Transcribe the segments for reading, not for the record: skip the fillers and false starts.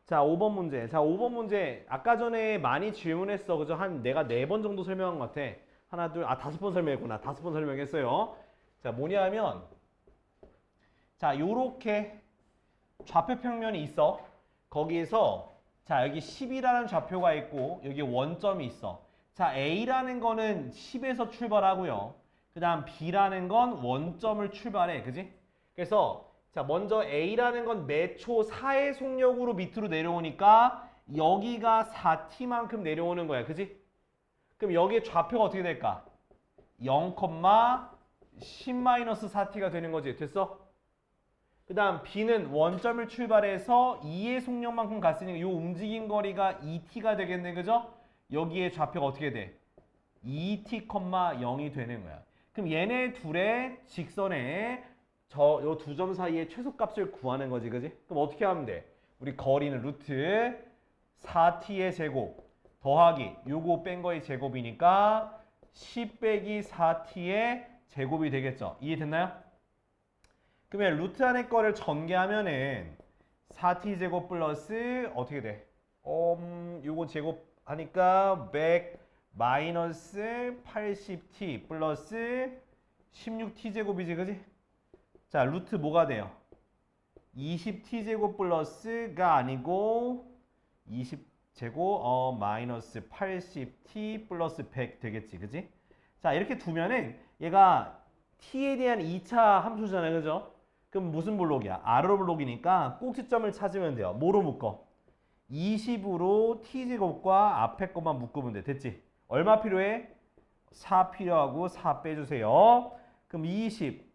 자, 5번 문제. 자, 5번 문제. 아까 전에 많이 질문했어. 그죠? 내가 4번 정도 설명한 것 같아. 하나, 둘, 5번 설명했구나. 5번 설명했어요. 자, 뭐냐면, 자, 요렇게 좌표 평면이 있어. 거기에서, 자, 여기 10이라는 좌표가 있고, 여기 원점이 있어. 자, A라는 거는 10에서 출발하고요. 그 다음 B라는 건 원점을 출발해. 그지? 그래서, 자, 먼저 A라는 건 매초 4의 속력으로 밑으로 내려오니까 여기가 4t만큼 내려오는 거야. 그지? 그럼 여기에 좌표가 어떻게 될까? 0,10-4t가 되는 거지. 됐어? 그 다음 B는 원점을 출발해서 2의 속력만큼 갔으니까 이 움직인 거리가 2t가 되겠네. 그죠? 여기에 좌표가 어떻게 돼? 2t,0이 되는 거야. 그럼 얘네 둘의 직선에 요 두 점 사이의 최소값을 구하는 거지. 그지? 그럼 어떻게 하면 돼? 우리 거리는 루트 4t의 제곱 더하기 요거 뺀 거의 제곱이니까 10 빼기 4t의 제곱이 되겠죠. 이해됐나요? 그러면 루트 안에 거를 전개하면은 4t 제곱 플러스 어떻게 돼? 요거 제곱하니까 100 마이너스 80t 플러스 16t 제곱이지, 그지? 자, 루트 뭐가 돼요? 20t 제곱 플러스가 아니고 20 제곱 마이너스 80t 플러스 100 되겠지, 그지? 자, 이렇게 두면은 얘가 t에 대한 2차 함수잖아요, 그죠? 그럼 무슨 블록이야? 아로 블록이니까 꼭지점을 찾으면 돼요. 뭐로 묶어? 20으로 t제곱과 앞에 것만 묶으면 돼. 됐지? 얼마 필요해? 4 필요하고 4 빼주세요. 그럼 20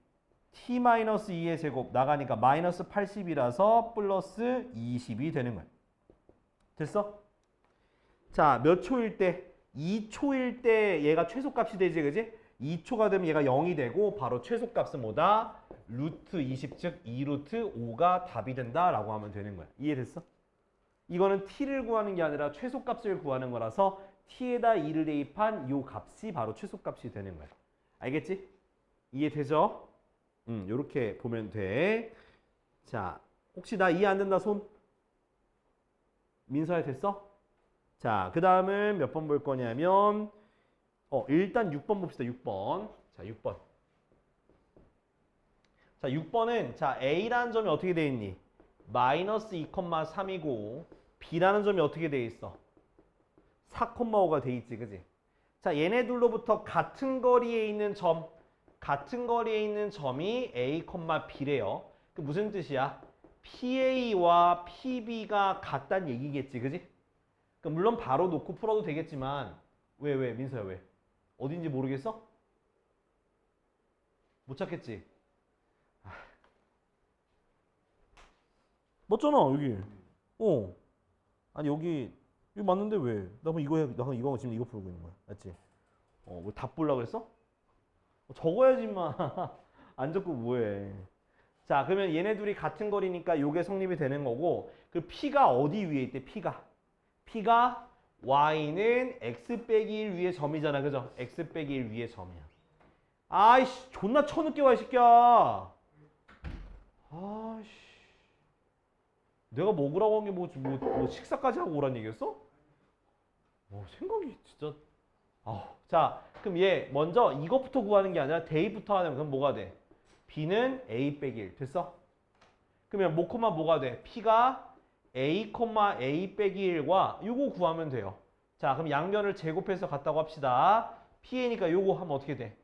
t-2의 제곱 나가니까 마이너스 80이라서 플러스 20이 되는 거야. 됐어? 자, 몇 초일 때? 2초일 때 얘가 최소값이 되지, 그지? 2초가 되면 얘가 0이 되고 바로 최소값은 뭐다? 루트 20, 즉 2루트 5가 답이 된다라고 하면 되는 거야. 이해됐어? 이거는 t를 구하는 게 아니라 최소값을 구하는 거라서 t에다 2를 대입한 요 값이 바로 최소값이 되는 거야. 알겠지? 이해되죠? 요렇게 보면 돼. 자, 혹시 나 이해 안 된다 손? 민서야 됐어? 자, 그 다음은 몇 번 볼 거냐면 일단 6번 봅시다. 6번. 자, 6번. 자, 6번은 자, A라는 점이 어떻게 돼 있니? 마이너스 2,3이고 B라는 점이 어떻게 돼 있어? 4,5가 돼 있지, 그지? 자, 얘네들로부터 같은 거리에 있는 점이 A, B래요. 그 무슨 뜻이야? PA와 PB가 같다는 얘기겠지, 그지? 그 물론 바로 놓고 풀어도 되겠지만 왜 민서야 왜? 어딘지 모르겠어? 못 찾겠지? 맞잖아 여기. 아니 여기 맞는데 왜? 나 그럼 이거 해. 나 그럼 이거 지금 이거 풀고 있는 거야. 맞지? 뭐 답 보려고 했어? 적어야지 마. 안 적고 뭐해. 자, 그러면 얘네 둘이 같은 거리니까 요게 성립이 되는 거고 그 P가 어디 위에 있대? P가 Y는 X 빼기 1 위의 점이잖아. 그죠? X 빼기 1 위의 점이야. 아이씨 존나 쳐늦게 와 이 새끼야. 아이씨 내가 먹으라고 한 게 뭐 식사까지 하고 오란 얘기였어? 생각이 진짜. 자, 그럼 얘 먼저 이것부터 구하는 게 아니라 대입부터 하면 그럼 뭐가 돼? B는 A 빼기 1 됐어? 그러면 뭐가 돼? P가 A, A 빼기 1과 요거 구하면 돼요. 자, 그럼 양변을 제곱해서 갔다고 합시다. P니까 요거 하면 어떻게 돼?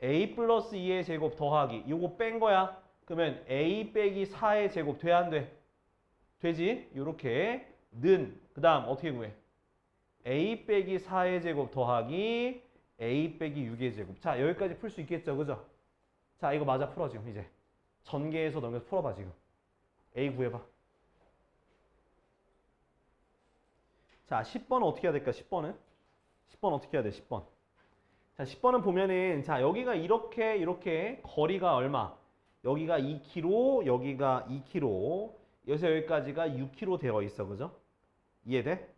A 플러스 2의 제곱 더하기 요거 뺀 거야. 그러면 A 빼기 4의 제곱 돼 안 돼? 되지? 요렇게 그 다음 어떻게 구해? A 빼기 4의 제곱 더하기 A 빼기 6의 제곱. 자, 여기까지 풀 수 있겠죠, 그죠? 자, 이거 맞아 풀어 지금 이제. 전개해서 넘겨서 풀어봐 지금. A 구해봐. 자, 10번은 어떻게 해야 될까? 10번은 어떻게 해야 돼? 10번. 자, 10번은 보면은 자, 여기가 이렇게 거리가 얼마? 여기가 2km, 여기가 2km. 여기서 여기까지가 6km 되어 있어. 그죠? 이해돼?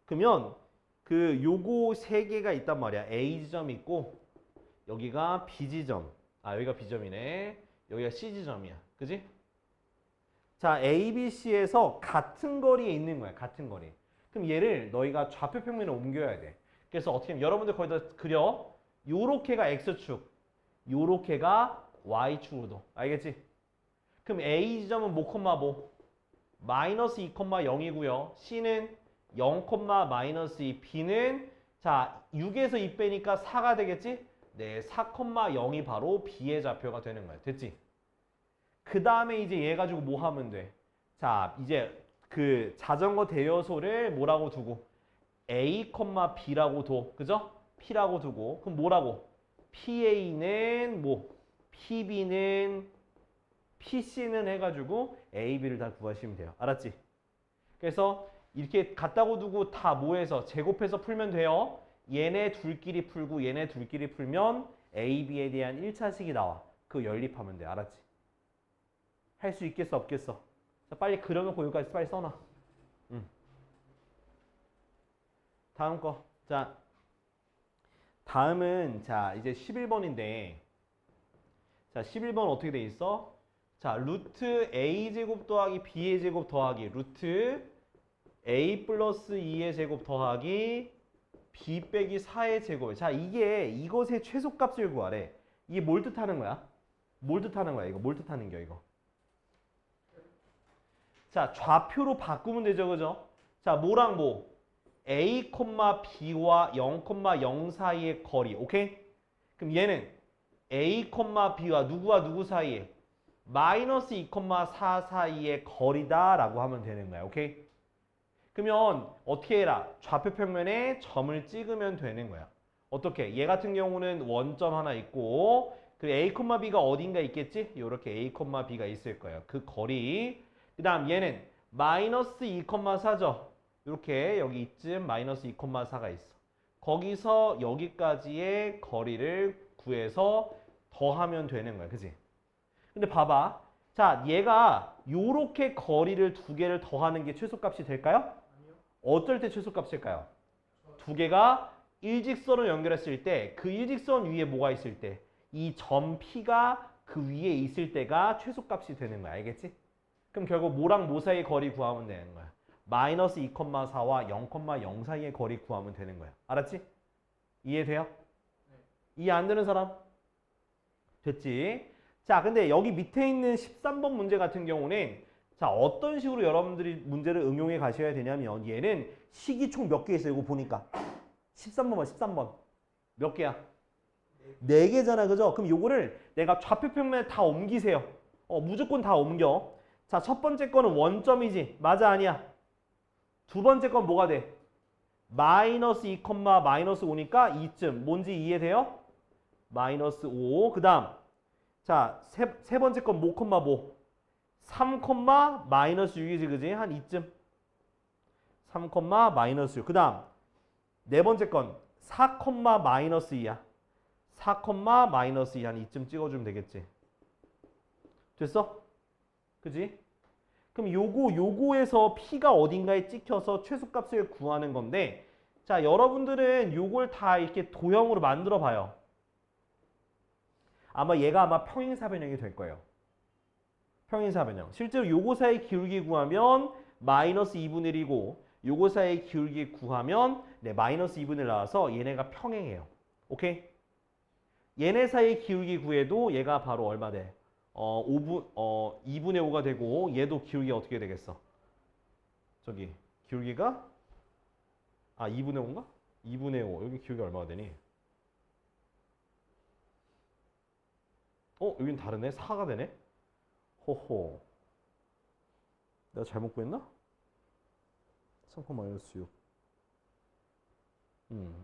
그러면 요거 세 개가 있단 말이야. A 지점 있고 여기가 B 지점. 여기가 B 점이네. 여기가 C 지점이야. 그지? 자, A, B, C에서 같은 거리에 있는 거야. 같은 거리. 그럼 얘를 너희가 좌표 평면에 옮겨야 돼. 그래서 어떻게 하면 여러분들 거기다 그려. 요렇게가 X축, 요렇게가 Y축으로 둬. 알겠지? 그럼 A 지점은 뭐, 뭐? 마이너스 2,0이고요. C는 0, 마이너스 2, B는 자 6에서 2 빼니까 4가 되겠지? 네, 4,0이 바로 B의 좌표가 되는 거야. 됐지? 그 다음에 이제 얘 가지고 뭐 하면 돼? 자, 이제 그 자전거 대여소를 뭐라고 두고? A, B라고 둬. 그죠? P라고 두고. 그럼 뭐라고? PA는 뭐? PB는 PC는 해가지고 A, B를 다 구하시면 돼요. 알았지? 그래서 이렇게 갖다고 두고 다 뭐해서 제곱해서 풀면 돼요. 얘네 둘끼리 풀고 얘네 둘끼리 풀면 A, B에 대한 1차식이 나와. 그거 연립하면 돼. 알았지? 할 수 있겠어 없겠어? 자, 빨리 그려놓고 여기까지 빨리 써놔. 다음 거. 자, 다음은 자 이제 11번인데 자 11번 어떻게 돼 있어? 자 루트 a제곱 더하기 b의 제곱 더하기 루트 a 플러스 2의 제곱 더하기 b 빼기 4의 제곱. 자 이게 이것의 최소값을 구하래. 이게 뭘 뜻하는 거야? 뭘 뜻하는 거야? 이거 뭘 뜻하는 겨 이거? 자 좌표로 바꾸면 되죠, 그죠? 자 뭐랑 뭐? a, b와 0, 0 사이의 거리. 오케이? 그럼 얘는 a, b와 누구와 누구 사이에? 마이너스 2,4 사이의 거리다라고 하면 되는 거야. 오케이? 그러면 어떻게 해라? 좌표 평면에 점을 찍으면 되는 거야. 어떻게? 얘 같은 경우는 원점 하나 있고 그리고 a, b가 어딘가 있겠지? 이렇게 a, b가 있을 거예요. 그 거리. 그 다음 얘는 마이너스 2,4죠. 이렇게 여기 이쯤 마이너스 2,4가 있어. 거기서 여기까지의 거리를 구해서 더하면 되는 거야. 그치? 근데 봐봐. 자, 얘가 요렇게 거리를 두 개를 더하는 게 최소값이 될까요? 어떨 때 최소값일까요? 두 개가 일직선을 연결했을 때 그 일직선 위에 뭐가 있을 때 이 점 P가 그 위에 있을 때가 최소값이 되는 거야. 알겠지? 그럼 결국 뭐랑 뭐 사이의 거리 구하면 되는 거야. 마이너스 2,4와 0,0 사이의 거리 구하면 되는 거야. 알았지? 이해돼요? 이해 안 되는 사람? 됐지? 자, 근데 여기 밑에 있는 13번 문제 같은 경우는 자, 어떤 식으로 여러분들이 문제를 응용해 가셔야 되냐면 얘는 식이 총 몇 개 있어요? 이거 보니까 13번 봐, 13번 몇 개야? 4개잖아, 그죠? 그럼 요거를 내가 좌표 평면에 다 옮기세요. 무조건 다 옮겨. 자, 첫 번째 거는 원점이지. 맞아, 아니야? 두 번째 건 뭐가 돼? 마이너스 2, 마이너스 5니까 2쯤. 뭔지 이해돼요? 마이너스 5. 그 다음. 자, 세 번째 건 뭐, 뭐? 3, 마이너스 6이지, 그지? 한 2쯤. 3, 마이너스 6. 그 다음. 네 번째 건 4, 마이너스 2야. 4, 마이너스 2 한 2쯤 찍어주면 되겠지. 됐어? 그지? 그럼 요거에서 P가 어딘가에 찍혀서 최소값을 구하는 건데 자, 여러분들은 요걸 다 이렇게 도형으로 만들어 봐요. 얘가 평행사변형이 될 거예요. 평행사변형. 실제로 요거 사이 기울기 구하면 마이너스 2분의 1이고 요거 사이 기울기 구하면 네, 마이너스 2분의 1 나와서 얘네가 평행해요. 오케이? 얘네 사이 기울기 구해도 얘가 바로 얼마 돼? 2분의 5가 되고 얘도 기울기가 어떻게 되겠어? 저기 기울기가 2분의 5인가? 2분의 5. 여기 기울기 얼마가 되니? 여긴 다르네. 4가 되네. 호호. 내가 잘못 구했나? 3, 마이너스 6.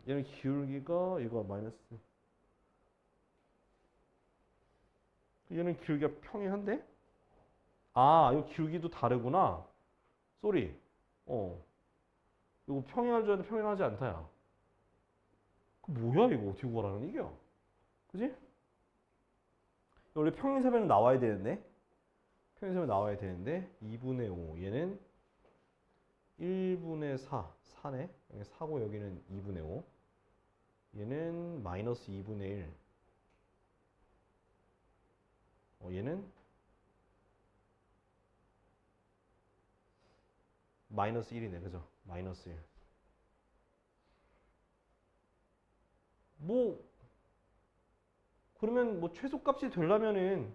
얘는 기울기가 이거 마이너스. 얘는 기울기가 평행한데? 이거 기울기도 다르구나. 쏘리. 이거 평행할 줄 알았는데 평행하지 않다, 야. 그 뭐야, 이거. 어떻게 구하라는 이겨? 그지? 원래 평행사변은 나와야 되는데. 평행사변 나와야 되는데. 2분의 5. 얘는 1분의 4. 4네. 여기 4고 여기는 2분의 5. 얘는 마이너스 2분의 1. 얘는 마이너스 1이네. 그죠? 마이너스 1. 뭐 그러면 뭐 최소값이 되려면은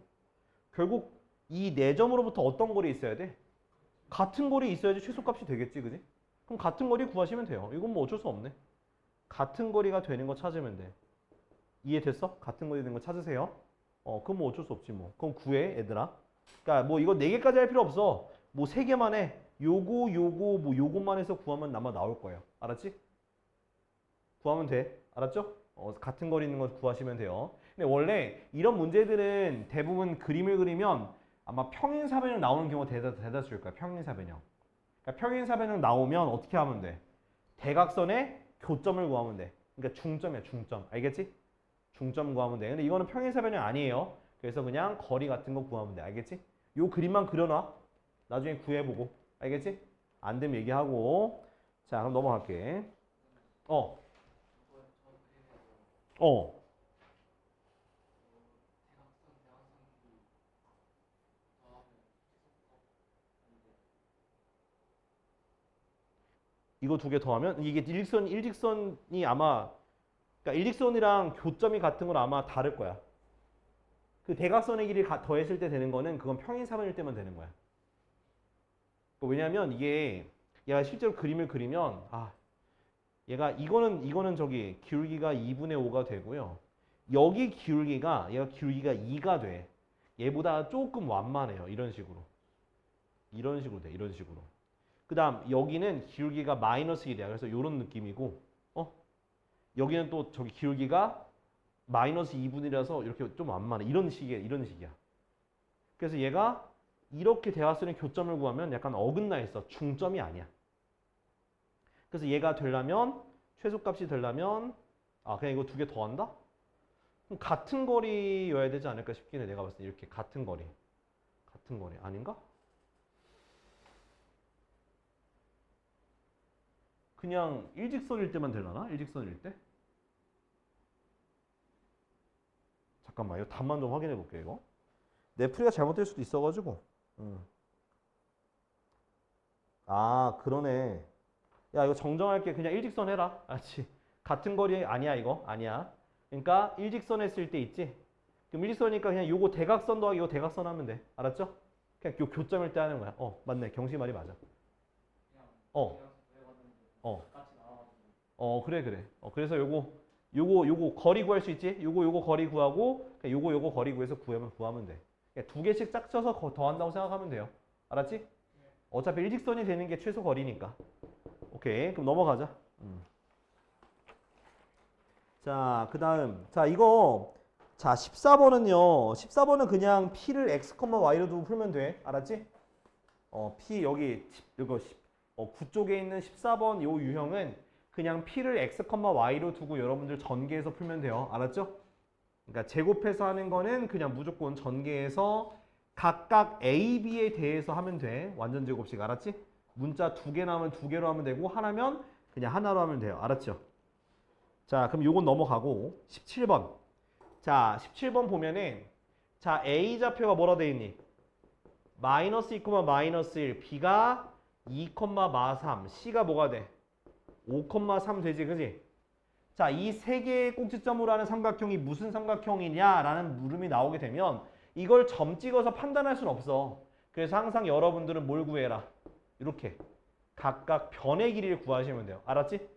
결국 이 4점으로부터 어떤 거리 있어야 돼? 같은 거리 있어야지 최소값이 되겠지, 그지? 그럼 같은 거리 구하시면 돼요. 이건 뭐 어쩔 수 없네. 같은 거리가 되는 거 찾으면 돼. 이해됐어? 같은 거리 되는 거 찾으세요. 그럼 뭐 어쩔 수 없지 뭐. 그럼 구해, 얘들아. 그러니까 뭐 이거 4개까지 할 필요 없어. 뭐 3개만 해. 요거 뭐 요것만 해서 구하면 아마 나올 거예요. 알았지? 구하면 돼. 알았죠? 같은 거리 있는 거 구하시면 돼요. 근데 원래 이런 문제들은 대부분 그림을 그리면 아마 평행사변형 나오는 경우가 대다수일 거야. 평행사변형. 그러니까 평행사변형 나오면 어떻게 하면 돼? 대각선의 교점을 구하면 돼. 그러니까 중점이야, 중점. 알겠지? 중점 구하면 돼. 근데 이거는 평행사변형 아니에요. 그래서 그냥 거리 같은 거 구하면 돼. 알겠지? 요 그림만 그려놔. 나중에 구해보고. 알겠지? 안 되면 얘기하고. 자, 그럼 넘어갈게. 어. 어. 이거 두 개 더하면 이게 일직선이 아마 그러니까 일직선이랑 교점이 같은 건 아마 다를 거야. 그 대각선의 길이 더했을 때 되는 거는 그건 평행사변일 때만 되는 거야. 왜냐면 이게 얘가 실제로 그림을 그리면 얘가 이거는 저기 기울기가 2분의 5가 되고요. 여기 기울기가 얘가 기울기가 2가 돼. 얘보다 조금 완만해요. 이런 식으로. 이런 식으로 돼. 이런 식으로. 그 다음 여기는 기울기가 마이너스 1이야. 그래서 이런 느낌이고 여기는 또 저기 기울기가 마이너스 2분이라서 이렇게 좀 완만해. 이런 식이야. 그래서 얘가 이렇게 대각선의 교점을 구하면 약간 어긋나 있어. 중점이 아니야. 그래서 얘가 되려면 최소값이 되려면 그냥 이거 두 개 더한다? 그럼 같은 거리여야 되지 않을까 싶긴 해. 내가 봤을 때 이렇게 같은 거리 아닌가? 그냥 일직선일 때만 되려나? 일직선일 때? 잠깐만 이거 답만 좀 확인해 볼게 이거. 내 풀이가 잘못될 수도 있어가지고. 그러네. 야 이거 정정할게. 그냥 일직선 해라. 알았지? 같은 거리 아니야 이거. 아니야. 그러니까 일직선 했을 때 있지? 그럼 일직선이니까 그냥 요거 대각선 더하기 이거 대각선 하면 돼. 알았죠? 그냥 요 교점일 때 하는 거야. 맞네. 경식 말이 맞아. 그래. 그래서 요거 거리 구할 수 있지? 요거 거리 구하고 요거 거리 구해서 구하면 돼. 그냥 두 개씩 짝져서 더한다고 생각하면 돼요. 알았지? 어차피 일직선이 되는 게 최소 거리니까. 오케이. 그럼 넘어가자. 자, 그 다음. 자, 이거. 자, 14번은요. 14번은 그냥 P를 X, Y로 두고 풀면 돼. 알았지? P 여기, 이거 9 쪽에 있는 14번 요 유형은 그냥 P를 X, Y로 두고 여러분들 전개해서 풀면 돼요. 알았죠? 그러니까 제곱해서 하는 거는 그냥 무조건 전개해서 각각 A, B에 대해서 하면 돼. 완전 제곱식. 알았지? 문자 2개 나오면 2개로 하면 되고 하나면 그냥 하나로 하면 돼요. 알았죠? 자, 그럼 요건 넘어가고 17번. 자, 17번 보면은 자, A 좌표가 뭐라 돼 있니? 마이너스 2, 마이너스 1, B가 2, 마 3, C가 뭐가 돼? 5, 3 되지, 그지? 자, 이 세 개의 꼭지점으로 하는 삼각형이 무슨 삼각형이냐라는 물음이 나오게 되면 이걸 점 찍어서 판단할 수는 없어. 그래서 항상 여러분들은 뭘 구해라? 이렇게 각각 변의 길이를 구하시면 돼요. 알았지?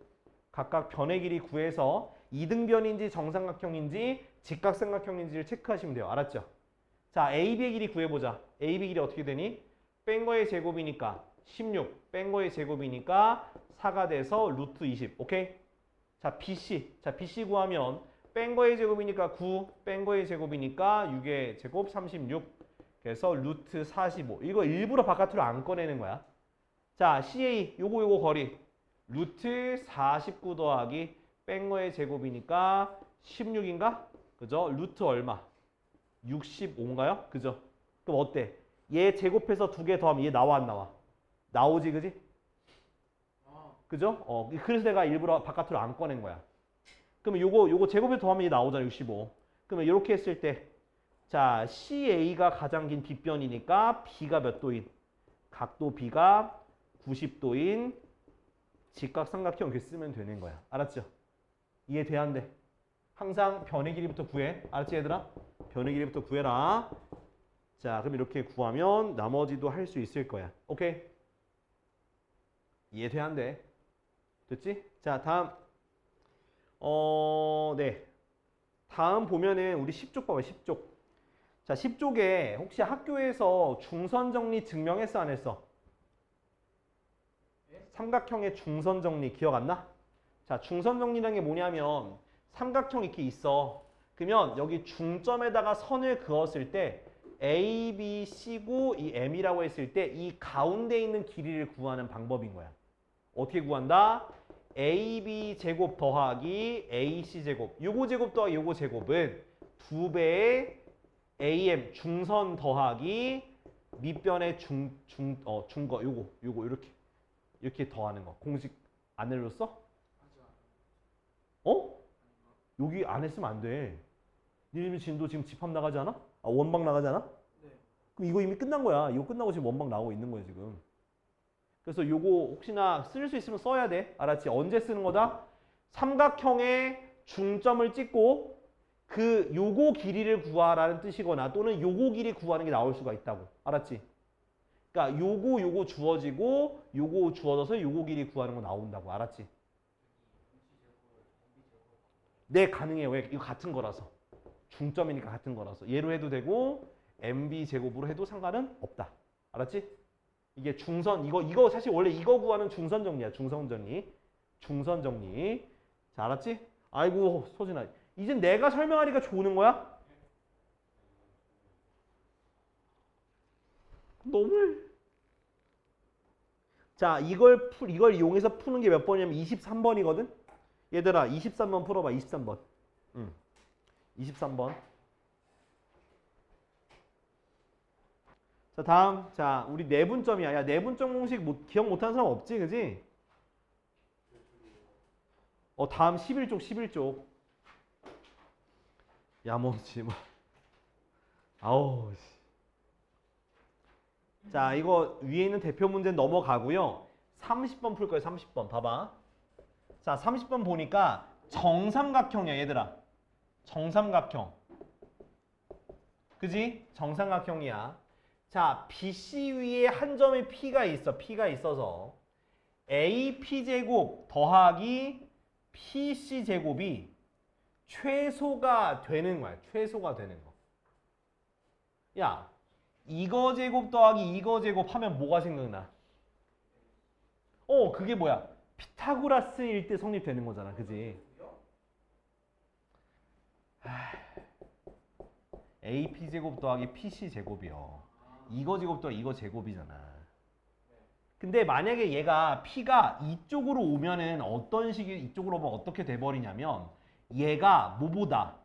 각각 변의 길이 구해서 이등변인지 정삼각형인지 직각삼각형인지를 체크하시면 돼요. 알았죠? 자, AB의 길이 구해보자. AB 길이 어떻게 되니? 뺀 거의 제곱이니까 16, 뺀 거의 제곱이니까 4가 돼서 루트 20. 오케이? 자, BC 구하면 뺀 거의 제곱이니까 9, 뺀 거의 제곱이니까 6의 제곱 36. 그래서 루트 45. 이거 일부러 바깥으로 안 꺼내는 거야. 자, CA 요거 거리 루트 49 더하기 뺀 거의 제곱이니까 16인가? 그죠? 루트 얼마? 65인가요? 그죠? 그럼 어때? 얘 제곱해서 2개 더하면 얘 나와 안 나와? 나오지, 그지? 그죠? 그래서 내가 일부러 바깥으로 안 꺼낸 거야. 그러면 요거 제곱해서 더하면 얘 나오잖아, 65. 그러면 이렇게 했을 때 자, CA가 가장 긴 빗변이니까 B가 몇 도인? 각도 B가 90도인 직각삼각형 이렇게 쓰면 되는 거야. 알았죠? 이해돼 안 돼? 항상 변의 길이부터 구해. 알았지 얘들아? 변의 길이부터 구해라. 자, 그럼 이렇게 구하면 나머지도 할 수 있을 거야. 오케이? 이해돼 안 돼? 됐지? 자, 다음. 네. 다음 보면은 우리 10쪽 봐봐. 10쪽. 자, 10쪽에 혹시 학교에서 중선 정리 증명했어 안 했어? 삼각형의 중선 정리 기억 안 나? 자, 중선 정리라는 게 뭐냐면 삼각형 이렇게 있어. 그러면 여기 중점에다가 선을 그었을 때 A, B, C고 이 M이라고 했을 때 이 가운데 있는 길이를 구하는 방법인 거야. 어떻게 구한다? AB 제곱 더하기 AC 제곱. 요거 제곱 더하기 요거 제곱은 2배의 AM 중선 더하기 밑변의 중거 요거 이렇게 더하는 거. 공식 안 내렸어? 어? 여기 안 했으면 안 돼. 니네 진도 지금 집합 나가지 않아? 아, 원방 나가지 않아? 네. 그럼 이거 이미 끝난 거야. 이거 끝나고 지금 원방 나오고 있는 거야, 지금. 그래서 요거 혹시나 쓸 수 있으면 써야 돼. 알았지? 언제 쓰는 거다? 삼각형의 중점을 찍고 요거 길이를 구하라는 뜻이거나 또는 요거 길이 구하는 게 나올 수가 있다고. 알았지? 그러니까 요거 주어지고 요거 주어져서 요거 길이 구하는 거 나온다고. 알았지? 네, 가능해요. 왜? 이거 같은 거라서. 중점이니까 같은 거라서. 얘로 해도 되고 MB 제곱으로 해도 상관은 없다. 알았지? 이게 중선 이거 사실 원래 이거 구하는 중선 정리야. 중선 정리. 중선 정리. 자, 알았지? 아이고, 소진아. 이젠 내가 설명하니까 좋은 거야? 너무해. 자, 이걸 이용해서 푸는 게 몇 번이냐면 23번이거든? 얘들아, 23번 풀어봐. 23번. 23번. 자, 다음. 자, 우리 내분점이야. 야, 내분점 공식 기억 못하는 사람 없지, 그지? 다음 11쪽, 11쪽. 야몬지 뭐. 아우, 씨. 자, 이거 위에 있는 대표 문제 넘어가고요. 30번 풀 거예요, 30번. 봐봐. 자, 30번 보니까 정삼각형이야, 얘들아. 정삼각형. 그지? 정삼각형이야. 자, BC 위에 한 점의 P가 있어. P가 있어서 AP제곱 더하기 PC제곱이 최소가 되는 거야. 최소가 되는 거. 야, 이거 제곱 더하기 이거 제곱 하면 뭐가 생각나? 그게 뭐야? 피타고라스일 때 성립되는 거잖아. 그지? AP제곱 더하기 PC제곱이요. 이거 제곱 더하기 이거 제곱이잖아. 근데 만약에 얘가 P가 이쪽으로 오면은 어떤 식이 이쪽으로 오면 어떻게 돼버리냐면 얘가 뭐보다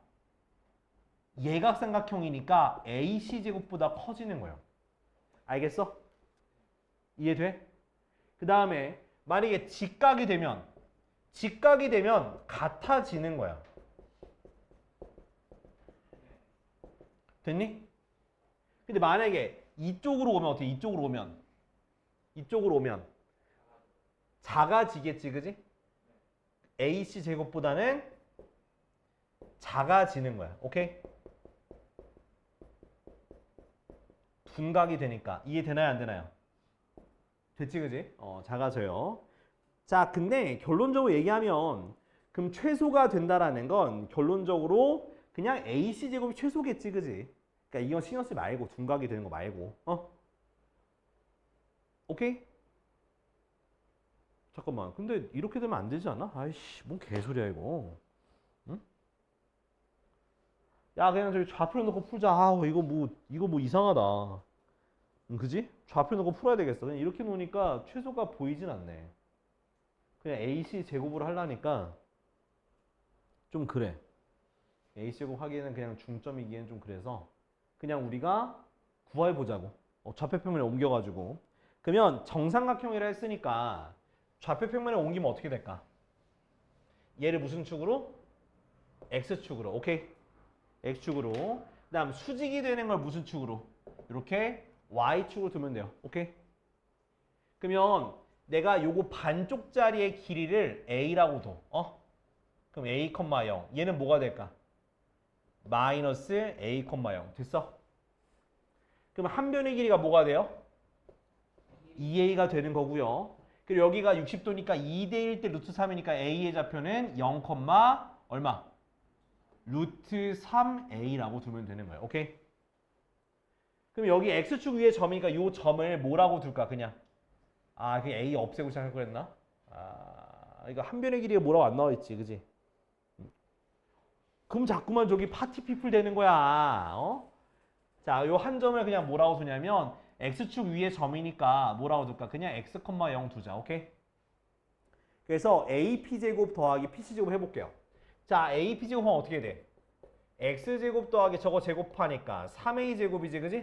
예각삼각형이니까 AC제곱보다 커지는 거예요. 알겠어? 이해돼? 그 다음에 만약에 직각이 되면 같아지는 거야. 됐니? 근데 만약에 이쪽으로 오면 어떻게? 이쪽으로 오면 작아지겠지, 그지? AC 제곱보다는 작아지는 거야. 오케이? 둔각이 되니까. 이해되나요, 안 되나요? 됐지, 그지? 작아져요. 자, 근데 결론적으로 얘기하면 그럼 최소가 된다라는 건 결론적으로 그냥 AC 제곱이 최소겠지, 그지? 그러니까 이건 신경 쓰지 말고 둔각이 되는 거 말고. 오케이? 잠깐만. 근데 이렇게 되면 안 되지 않아? 아이씨, 뭔 개소리야 이거. 응? 야, 그냥 저기 좌표를 놓고 풀자. 이거 뭐 이상하다. 그지? 좌표 놓고 풀어야 되겠어. 그냥 이렇게 놓으니까 최소가 보이진 않네. 그냥 AC 제곱으로 하려니까 좀 그래. AC 제곱 하기에는 그냥 중점이기에는 좀 그래서 그냥 우리가 구해보자고. 좌표평면에 옮겨가지고. 그러면 정삼각형이라 했으니까 좌표평면에 옮기면 어떻게 될까? 얘를 무슨 축으로? X축으로. 오케이? X축으로. 그 다음 수직이 되는 걸 무슨 축으로? 이렇게 Y축으로 두면 돼요. 오케이? 그러면 내가 요거 반쪽짜리의 길이를 a라고 둬. 그럼 a, 0. 얘는 뭐가 될까? 마이너스 a, 0. 됐어? 그럼 한 변의 길이가 뭐가 돼요? 2a가 되는 거고요. 그리고 여기가 60도니까 2대1 때 루트 3이니까 a의 좌표는 0, 얼마? 루트 3a라고 두면 되는 거예요. 오케이? 그럼 여기 x축 위에 점이니까 이 점을 뭐라고 둘까? 그냥 그 a 없애고 시작할 거랬나? 이거 한 변의 길이가 뭐라고 안 나와 있지, 그지? 그럼 자꾸만 저기 파티 피플 되는 거야. 자, 요 한 점을 그냥 뭐라고 두냐면 x축 위에 점이니까 뭐라고 둘까? 그냥 x, 0 두자. 오케이? 그래서 ap제곱 더하기 pc제곱 해볼게요. 자, ap제곱하면 어떻게 돼? x제곱 더하기 저거 제곱하니까 3a제곱이지, 그지?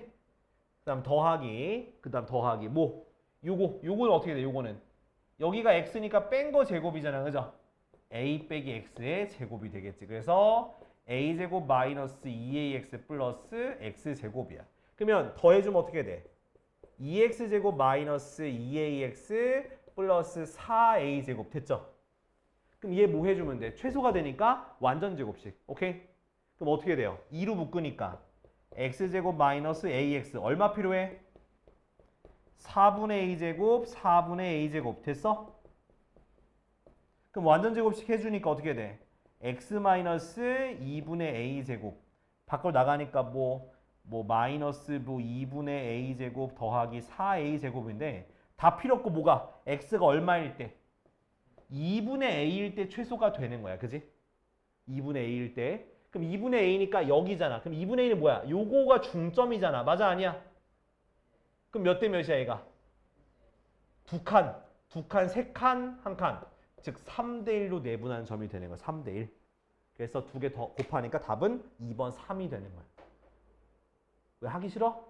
그 다음 더하기 뭐? 요거는 어떻게 돼? 요거는 여기가 x니까 뺀 거 제곱이잖아, 그죠? a 빼기 x의 제곱이 되겠지. 그래서 a제곱 마이너스 2ax 플러스 x제곱이야. 그러면 더해주면 어떻게 돼? 2x제곱 마이너스 2ax 플러스 4a제곱 됐죠? 그럼 얘 뭐 해주면 돼? 최소가 되니까 완전 제곱식. 오케이? 그럼 어떻게 돼요? 2로 묶으니까 x제곱 마이너스 ax 얼마 필요해? 4분의 a제곱 4분의 a제곱 됐어? 그럼 완전 제곱식 해주니까 어떻게 돼? x 마이너스 2분의 a제곱 밖으로 나가니까 뭐 마이너스 뭐 2분의 a제곱 더하기 4a제곱인데 다 필요 없고 뭐가? x가 얼마일 때? 2분의 a일 때 최소가 되는 거야. 그지? 2분의 a일 때. 그럼 2분의 a니까 여기잖아. 그럼 2분의 a는 뭐야? 요거가 중점이잖아. 맞아 아니야? 그럼 몇 대 몇이야 얘가? 두 칸, 세 칸, 한 칸. 즉 3대 1로 내분하는 점이 되는 거야. 3대 1. 그래서 두 개 더 곱하니까 답은 2번 3이 되는 거야. 왜 하기 싫어?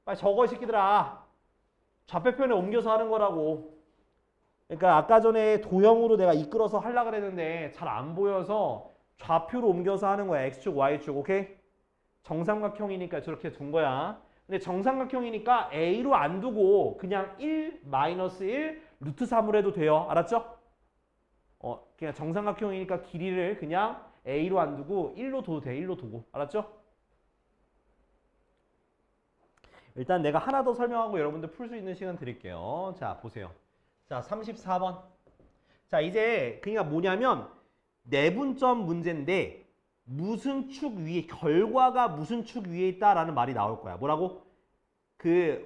빨리 적어 이 새끼들아. 좌표편에 옮겨서 하는 거라고. 그러니까 아까 전에 도형으로 내가 이끌어서 하려고 그랬는데 잘 안 보여서 좌표로 옮겨서 하는 거야. X축, Y축. 오케이? 정삼각형이니까 저렇게 둔 거야. 근데 정삼각형이니까 A로 안 두고 그냥 1, 마이너스 1, 루트 3으로 해도 돼요. 알았죠? 그냥 정삼각형이니까 길이를 그냥 A로 안 두고 1로 둬도 돼. 1로 두고. 알았죠? 일단 내가 하나 더 설명하고 여러분들 풀 수 있는 시간 드릴게요. 자, 보세요. 자, 34번. 자, 이제 그러니까 뭐냐면 내분점 문제인데 무슨 축 위에 결과가 무슨 축 위에 있다라는 말이 나올 거야. 뭐라고? 그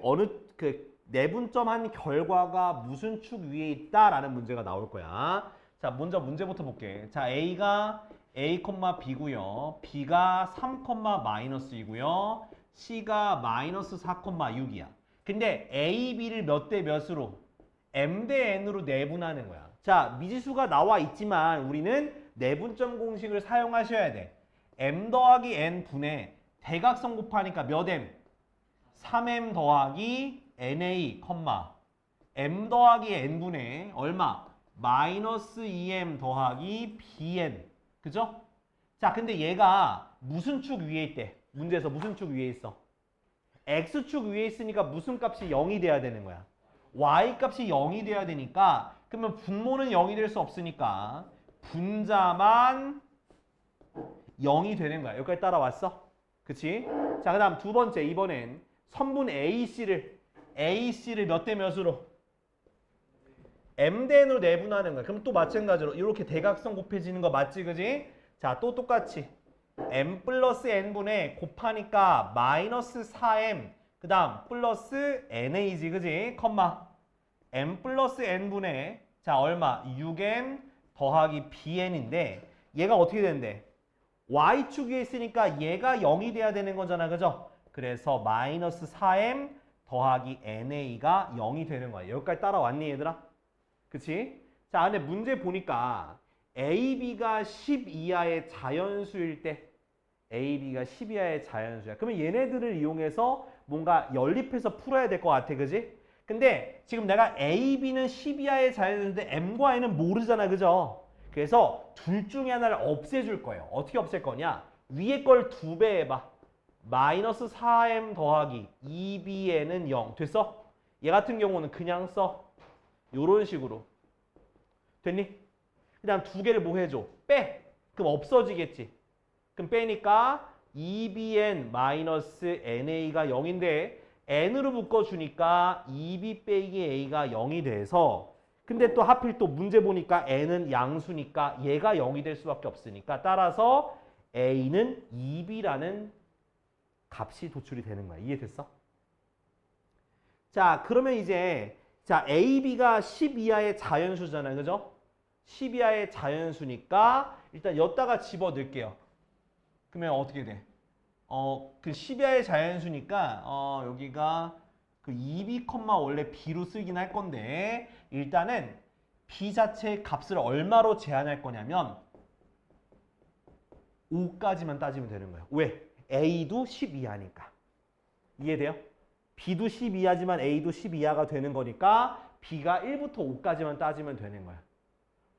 내분점 한 결과가 무슨 축 위에 있다라는 문제가 나올 거야. 자, 먼저 문제부터 볼게. 자, A가 A, B고요. B가 3, 마이너스 2고요. C가 마이너스 4, 6이야. 근데 A, B를 몇 대 몇으로? M 대 N으로 내분하는 거야. 자, 미지수가 나와 있지만 우리는 내분점 공식을 사용하셔야 돼. M 더하기 N 분의 대각선 곱하니까 몇 M? 3M 더하기 NA, M 더하기 N분의 얼마? 마이너스 2M 더하기 BN. 그죠? 자, 근데 얘가 무슨 축 위에 있대? 문제에서 무슨 축 위에 있어? X축 위에 있으니까 무슨 값이 0이 돼야 되는 거야? Y값이 0이 돼야 되니까 그러면 분모는 0이 될 수 없으니까 분자만 0이 되는 거야. 여기까지 따라왔어? 그치? 자, 그 다음 두 번째 이번엔 선분 AC를 몇 대 몇으로? M 대 N으로 내분하는 거야. 그럼 또 마찬가지로 이렇게 대각선 곱해지는 거 맞지? 그지? 자, 또 똑같이 M 플러스 N분의 곱하니까 마이너스 4M 그 다음 플러스 NA지 그지? M 플러스 N분의 자 얼마? 6M 더하기 BN인데 얘가 어떻게 되는데? Y축 위에 있으니까 얘가 0이 돼야 되는 거잖아. 그죠? 그래서 마이너스 4M 더하기 NA가 0이 되는 거야. 여기까지 따라왔니 얘들아? 그치? 자, 근데 문제 보니까 AB가 10 이하의 자연수일 때 AB가 10 이하의 자연수야. 그러면 얘네들을 이용해서 뭔가 연립해서 풀어야 될 것 같아. 그지? 근데 지금 내가 AB는 10 이하의 자연수인데 M과 N은 모르잖아. 그죠? 그래서 둘 중에 하나를 없애줄 거예요. 어떻게 없앨 거냐? 위에 걸 2배 해봐. 마이너스 4M 더하기 2BN은 0. 됐어? 얘 같은 경우는 그냥 써. 요런 식으로. 됐니? 그 다음 두 개를 뭐 해줘? 빼. 그럼 없어지겠지. 그럼 빼니까 2bn-na가 0인데 n으로 묶어주니까 2b 빼기 a가 0이 돼서 근데 또 하필 또 문제 보니까 n은 양수니까 얘가 0이 될 수밖에 없으니까 따라서 a는 2b라는 값이 도출이 되는 거야. 이해됐어? 자, 그러면 이제 자, ab가 10 이하의 자연수잖아요. 그죠? 10 이하의 자연수니까 일단 여기다가 집어넣을게요. 그러면 어떻게 돼? 그 10 이하의 자연수니까 여기가 그 2b, 원래 b로 쓰긴 할 건데 일단은 b 자체의 값을 얼마로 제한할 거냐면 5까지만 따지면 되는 거예요. 왜? a도 10 이하니까. 이해돼요? b도 10 이하지만 a도 10 이하가 되는 거니까 b가 1부터 5까지만 따지면 되는 거야.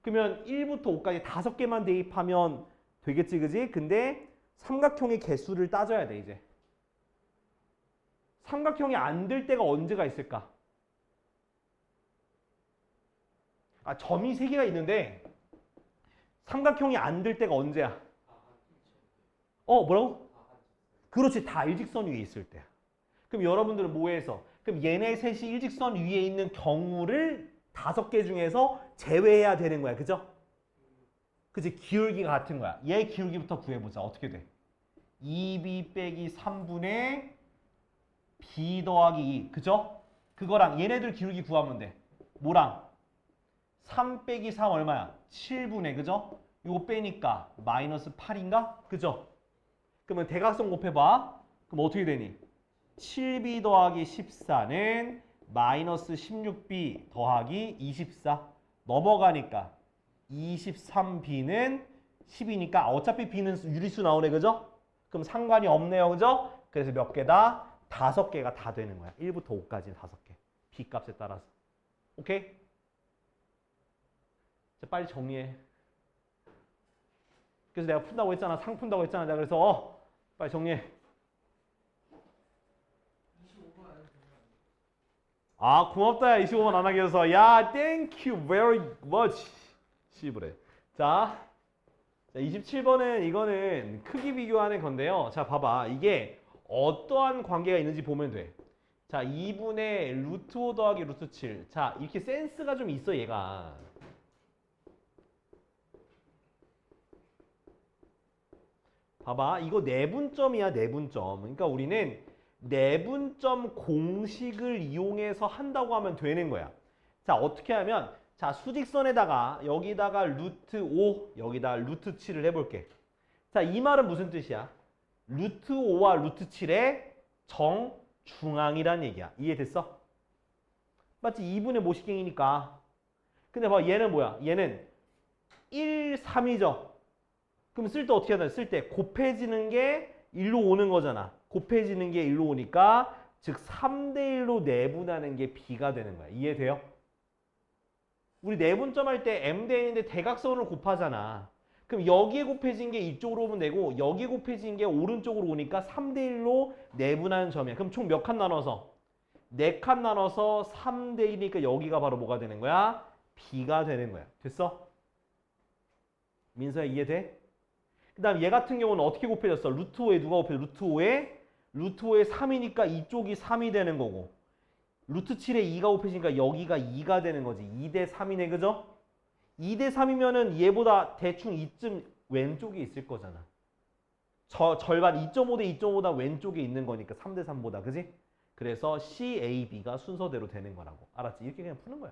그러면 1부터 5까지 5개만 대입하면 되겠지, 그지? 근데 삼각형의 개수를 따져야 돼, 이제. 삼각형이 안 될 때가 언제가 있을까? 아, 점이 3개가 있는데 삼각형이 안 될 때가 언제야? 뭐라고? 그렇지, 다 일직선 위에 있을 때야. 그럼 여러분들은 뭐 해서? 그럼 얘네 셋이 일직선 위에 있는 경우를 5개 중에서 제외해야 되는 거야. 그죠? 그치? 기울기가 같은 거야. 얘 기울기부터 구해보자. 어떻게 돼? 2b 빼기 3분의 b 더하기 2. 그죠? 그거랑 얘네들 기울기 구하면 돼. 뭐랑? 3 빼기 3 얼마야? 7분의, 그죠? 이거 빼니까 마이너스 8인가? 그죠? 그러면 대각선 곱해봐. 그럼 어떻게 되니? 7b 더하기 14는 마이너스 16b 더하기 24 넘어가니까 23b는 10이니까 어차피 b는 유리수 나오네, 그죠? 그럼 상관이 없네요, 그죠? 그래서 몇 개다? 5개가 다 되는 거야. 1부터 5까지 5개. b 값에 따라서. 오케이? 자, 빨리 정리해. 그래서 내가 푼다고 했잖아. 상 푼다고 했잖아. 내가 그래서 빨리 정리해. 아, 고맙다. 25만 안 하게 해서. 야, thank you very much. 씨부래. 자, 27번은 이거는 크기 비교하는 건데요. 자, 봐봐. 이게 어떠한 관계가 있는지 보면 돼. 자, 2분의 루트 5 더하기 루트 7. 자, 이렇게 센스가 좀 있어, 얘가. 봐봐. 이거 내분점이야, 내분점. 그러니까 우리는 내분점 공식을 이용해서 한다고 하면 되는 거야. 자, 어떻게 하면 자, 수직선에다가 여기다가 루트 5, 여기다 루트 7을 해볼게. 자, 이 말은 무슨 뜻이야? 루트 5와 루트 7의 정중앙이란 얘기야. 이해됐어? 맞지? 2분의 모식갱이니까. 근데 봐, 얘는 뭐야? 얘는 1, 3이죠. 그럼 쓸 때 어떻게 하나? 쓸 때 곱해지는 게 1로 오는 거잖아. 곱해지는 게 1로 오니까 즉 3대 1로 내분하는 게 b가 되는 거야. 이해돼요? 우리 내분점 할 때 m 대 n인데 대각선을 곱하잖아. 그럼 여기에 곱해진 게 이쪽으로 오면 되고 여기에 곱해진 게 오른쪽으로 오니까 3대 1로 내분하는 점이야. 그럼 총 몇 칸 나눠서? 4칸 나눠서 3대 1이니까 여기가 바로 뭐가 되는 거야? b가 되는 거야. 됐어? 민서야, 이해돼? 그 다음 얘 같은 경우는 어떻게 곱해졌어? 루트 5에 누가 곱해져? 루트 5에? 루트 5에 3이니까 이쪽이 3이 되는 거고 루트 7에 2가 곱해지니까 여기가 2가 되는 거지. 2대 3이네, 그죠? 2대 3이면은 얘보다 대충 이쯤 왼쪽에 있을 거잖아. 절반 2.5대 2.5보다 왼쪽에 있는 거니까 3대 3보다, 그지? 그래서 C, A, B가 순서대로 되는 거라고. 알았지? 이렇게 그냥 푸는 거야.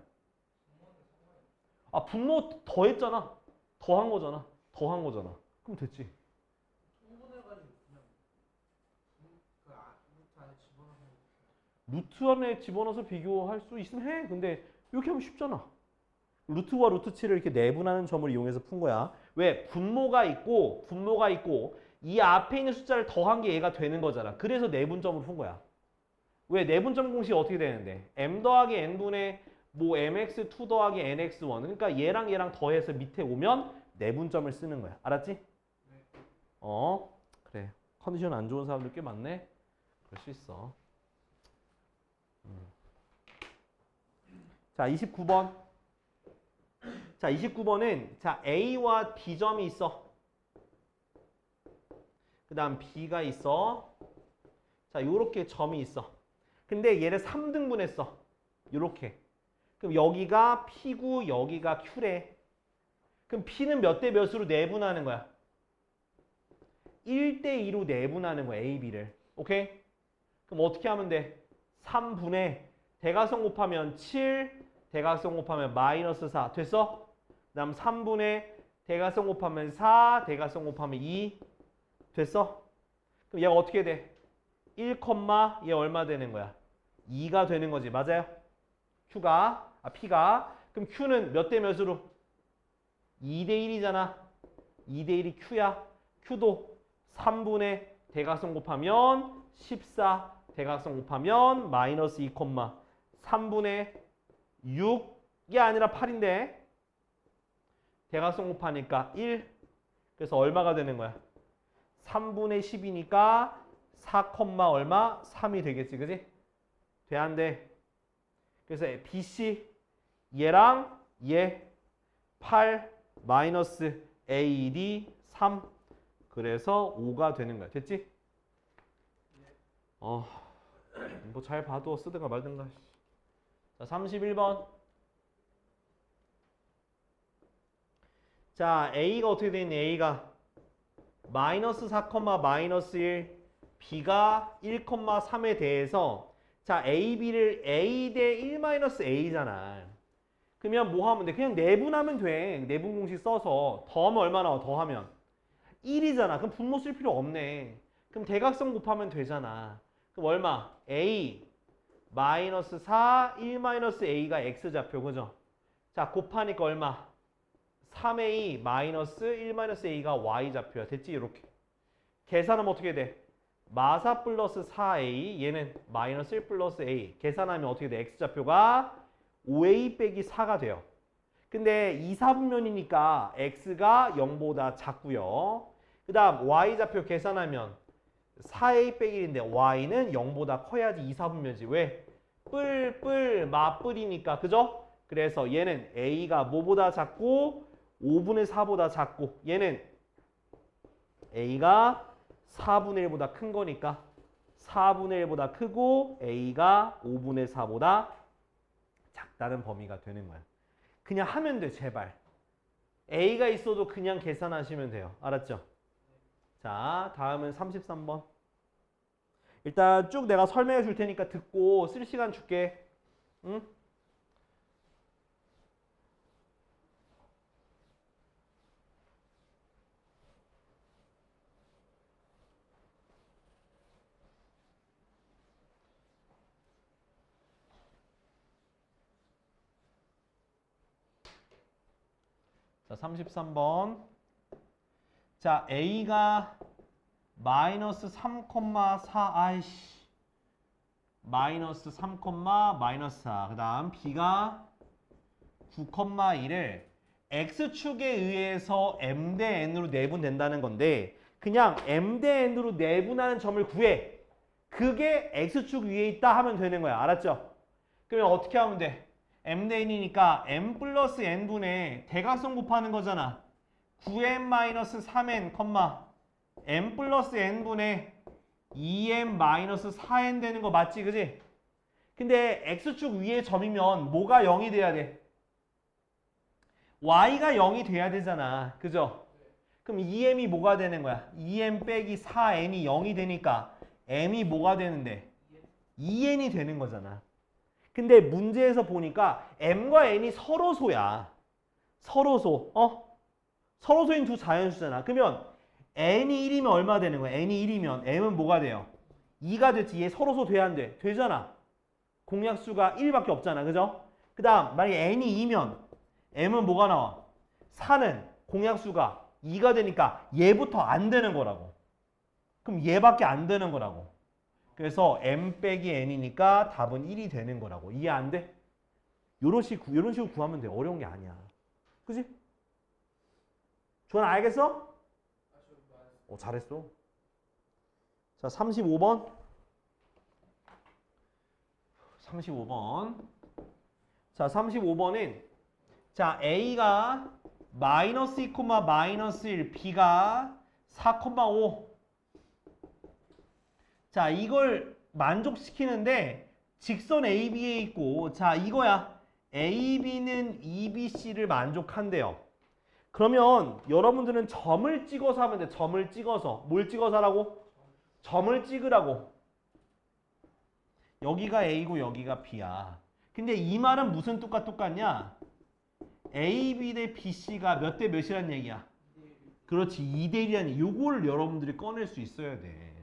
아, 분모 더했잖아. 더한 거잖아. 더한 거잖아. 그럼 됐지. 루트 안에 집어넣어서 비교할 수 있으면 해. 근데 이렇게 하면 쉽잖아. 루트와 루트 7을 이렇게 내분하는 점을 이용해서 푼 거야. 왜? 분모가 있고 이 앞에 있는 숫자를 더한 게 얘가 되는 거잖아. 그래서 내분점을 푼 거야. 왜? 내분점 공식이 어떻게 되는데? m 더하기 n분의 뭐 mx2 더하기 nx1. 그러니까 얘랑 얘랑 더해서 밑에 오면 내분점을 쓰는 거야. 알았지? 그래. 컨디션 안 좋은 사람들 꽤 많네. 그럴 수 있어. 자, 29번. 자, 29번은 자, A와 B점이 있어. 그 다음 B가 있어. 자, 요렇게 점이 있어. 근데 얘를 3등분했어. 요렇게. 그럼 여기가 P고 여기가 Q래. 그럼 P는 몇 대 몇으로 내분하는 거야? 1대 2로 내분하는 거야, A, B를. 오케이? 그럼 어떻게 하면 돼? 3분의 대각선 곱하면 7, 대각선 곱하면 마이너스 4. 됐어? 그 다음 3분의 대각선 곱하면 4, 대각선 곱하면 2. 됐어? 그럼 얘가 어떻게 돼? 1, 얘 얼마 되는 거야? 2가 되는 거지. 맞아요? P가. 그럼 Q는 몇 대 몇으로? 2대 1이잖아. 2대 1이 Q야. Q도 3분의 대각선 곱하면 14, 대각선 곱하면 마이너스 2, 3분의 6이 아니라 8인데 대각선 곱하니까 1. 그래서 얼마가 되는 거야? 3분의 10이니까 4, 얼마? 3이 되겠지. 그지? 돼, 안 돼? 그래서 BC 얘랑 얘 8 마이너스 AD 3 그래서 5가 되는 거야. 됐지? 뭐 잘 봐도 쓰든가 말든가. 자, 31번. 자, A가 어떻게 돼 있니? A가 마이너스 4, 마이너스 1, B가 1, 3에 대해서 자, A, B를 A 대 1 마이너스 A잖아. 그러면 뭐 하면 돼? 그냥 내분하면 돼. 내분 공식 써서 더하면 얼마 나와? 더하면 1이잖아. 그럼 분모 쓸 필요 없네. 그럼 대각선 곱하면 되잖아. 그럼 얼마? A 마이너스 4, 1 마이너스 A가 X좌표. 그죠? 자, 곱하니까 얼마? 3A 마이너스 1 마이너스 A가 Y좌표야. 됐지? 이렇게. 계산하면 어떻게 돼? 마사 플러스 4A 얘는 마이너스 1 플러스 A 계산하면 어떻게 돼? X좌표가 5A 빼기 4가 돼요. 근데 2, 4분면이니까 X가 0보다 작고요. 그 다음 Y좌표 계산하면 4A 빼기 1인데 Y는 0보다 커야지 2, 4분면이지. 왜? 맞뿔이니까. 그죠? 그래서 얘는 A가 뭐보다 작고 5분의 4보다 작고 얘는 A가 4분의 1보다 큰 거니까 4분의 1보다 크고 A가 5분의 4보다 작다는 범위가 되는 거야. 그냥 하면 돼, 제발. A가 있어도 그냥 계산하시면 돼요. 알았죠? 자, 다음은 33번. 일단 쭉 내가 설명해 줄 테니까 듣고 쓸 시간 줄게. 응? 자, 33번. 자, A가 마이너스 3,4 아이씨 마이너스 3, 마이너스 4. 그 다음 B가 9,1을 X축에 의해서 M 대 N으로 내분된다는 건데 그냥 M 대 N으로 내분하는 점을 구해. 그게 X축 위에 있다 하면 되는 거야. 알았죠? 그러면 어떻게 하면 돼? M 대 N이니까 M 플러스 N분의 대각선 곱하는 거잖아. 9M-3N, M 플러스 N분의 2M-4N 되는 거 맞지? 그지? 근데 X축 위에 점이면 뭐가 0이 돼야 돼? Y가 0이 돼야 되잖아. 그죠? 그럼 2M이 뭐가 되는 거야? 2M 빼기 4N이 0이 되니까 M이 뭐가 되는데? 2N이 되는 거잖아. 근데 문제에서 보니까 M과 N이 서로소야. 서로소. 서로소인 두 자연수잖아. 그러면 N이 1이면 얼마 되는 거야? N이 1이면 M은 뭐가 돼요? 2가 됐지. 얘 서로소 돼야 안 돼? 되잖아. 공약수가 1밖에 없잖아. 그죠? 그 다음 만약에 N이 2면 M은 뭐가 나와? 4는 공약수가 2가 되니까 얘부터 안 되는 거라고. 그럼 얘밖에 안 되는 거라고. 그래서 M 빼기 N이니까 답은 1이 되는 거라고. 이해 안 돼? 요런 식으로 구하면 돼. 어려운 게 아니야. 그지? 조언 알겠어? 잘했어. 자, 35번. 자, 35번은 자, A가 마이너스 2, 마이너스 1, B가 4,5. 자, 이걸 만족시키는데 직선 AB에 있고 자, 이거야. AB는 EBC를 만족한대요. 그러면 여러분들은 점을 찍어서 하면 돼. 점을 찍어서. 뭘 찍어서 하라고? 점을 찍으라고. 여기가 A고 여기가 B야. 근데 이 말은 무슨 똑같냐? AB 대 BC가 몇 대 몇이란 얘기야? 그렇지. 2대 1이라는 얘기. 요걸 여러분들이 꺼낼 수 있어야 돼.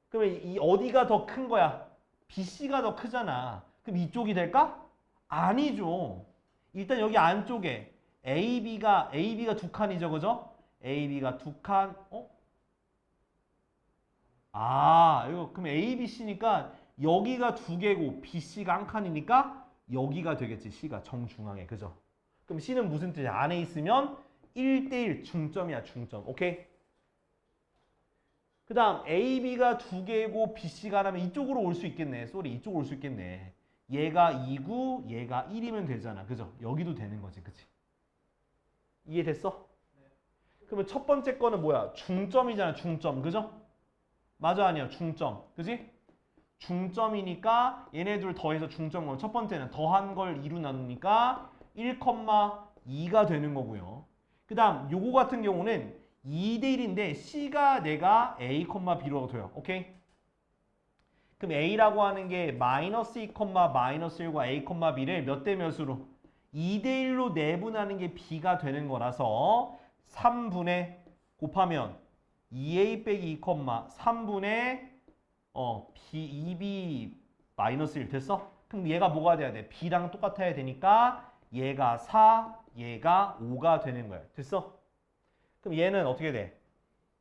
그러면 이 어디가 더 큰 거야? BC가 더 크잖아. 그럼 이쪽이 될까? 아니죠. 일단 여기 안쪽에 AB가 두 칸이죠. 그죠? AB가 두 칸. 이거 그럼 ABC니까 여기가 두 개고 BC가 한 칸이니까 여기가 되겠지. C가 정중앙에. 그죠? 그럼 C는 무슨 뜻이야? 안에 있으면 1대1 중점이야. 중점. 오케이? 그 다음 AB가 두 개고 BC가 하나면 이쪽으로 올 수 있겠네. 쏘리 이쪽으로 올 수 있겠네. 얘가 2고 얘가 1이면 되잖아. 그죠? 여기도 되는 거지. 그치? 이해됐어? 네. 그러면 첫 번째 거는 뭐야? 중점이잖아. 중점. 그죠? 맞아 아니야? 중점. 그지? 중점이니까 얘네 둘 더해서 중점 거면 첫 번째는 더한 걸 2로 나누니까 1,2가 되는 거고요. 그 다음 요거 같은 경우는 2대 1인데 C가 내가 A, B로 둬요. 오케이? 그럼 A라고 하는 게 마이너스 2, 마이너스 1과 A, B를 몇 대 몇으로? 2대 1로 내분하는 게 B가 되는 거라서 3분의 곱하면 2A 빼기 2, 3분의 B, 2B 마이너스 1 됐어? 그럼 얘가 뭐가 돼야 돼? B랑 똑같아야 되니까 얘가 4, 얘가 5가 되는 거야. 됐어? 그럼 얘는 어떻게 돼?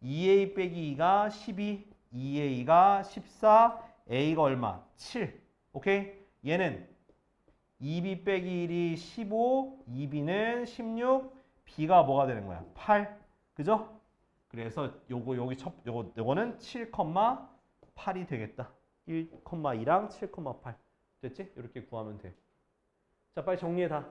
2A 빼기 2가 12, 2A가 14, A가 얼마? 7. 오케이? 얘는 2B 빼기 1이 15, 2B는 16, B가 뭐가 되는 거야? 8. 그죠? 그래서 요거는 7,8이 되겠다. 1,2랑 7,8. 됐지? 이렇게 구하면 돼. 자, 빨리 정리해 다.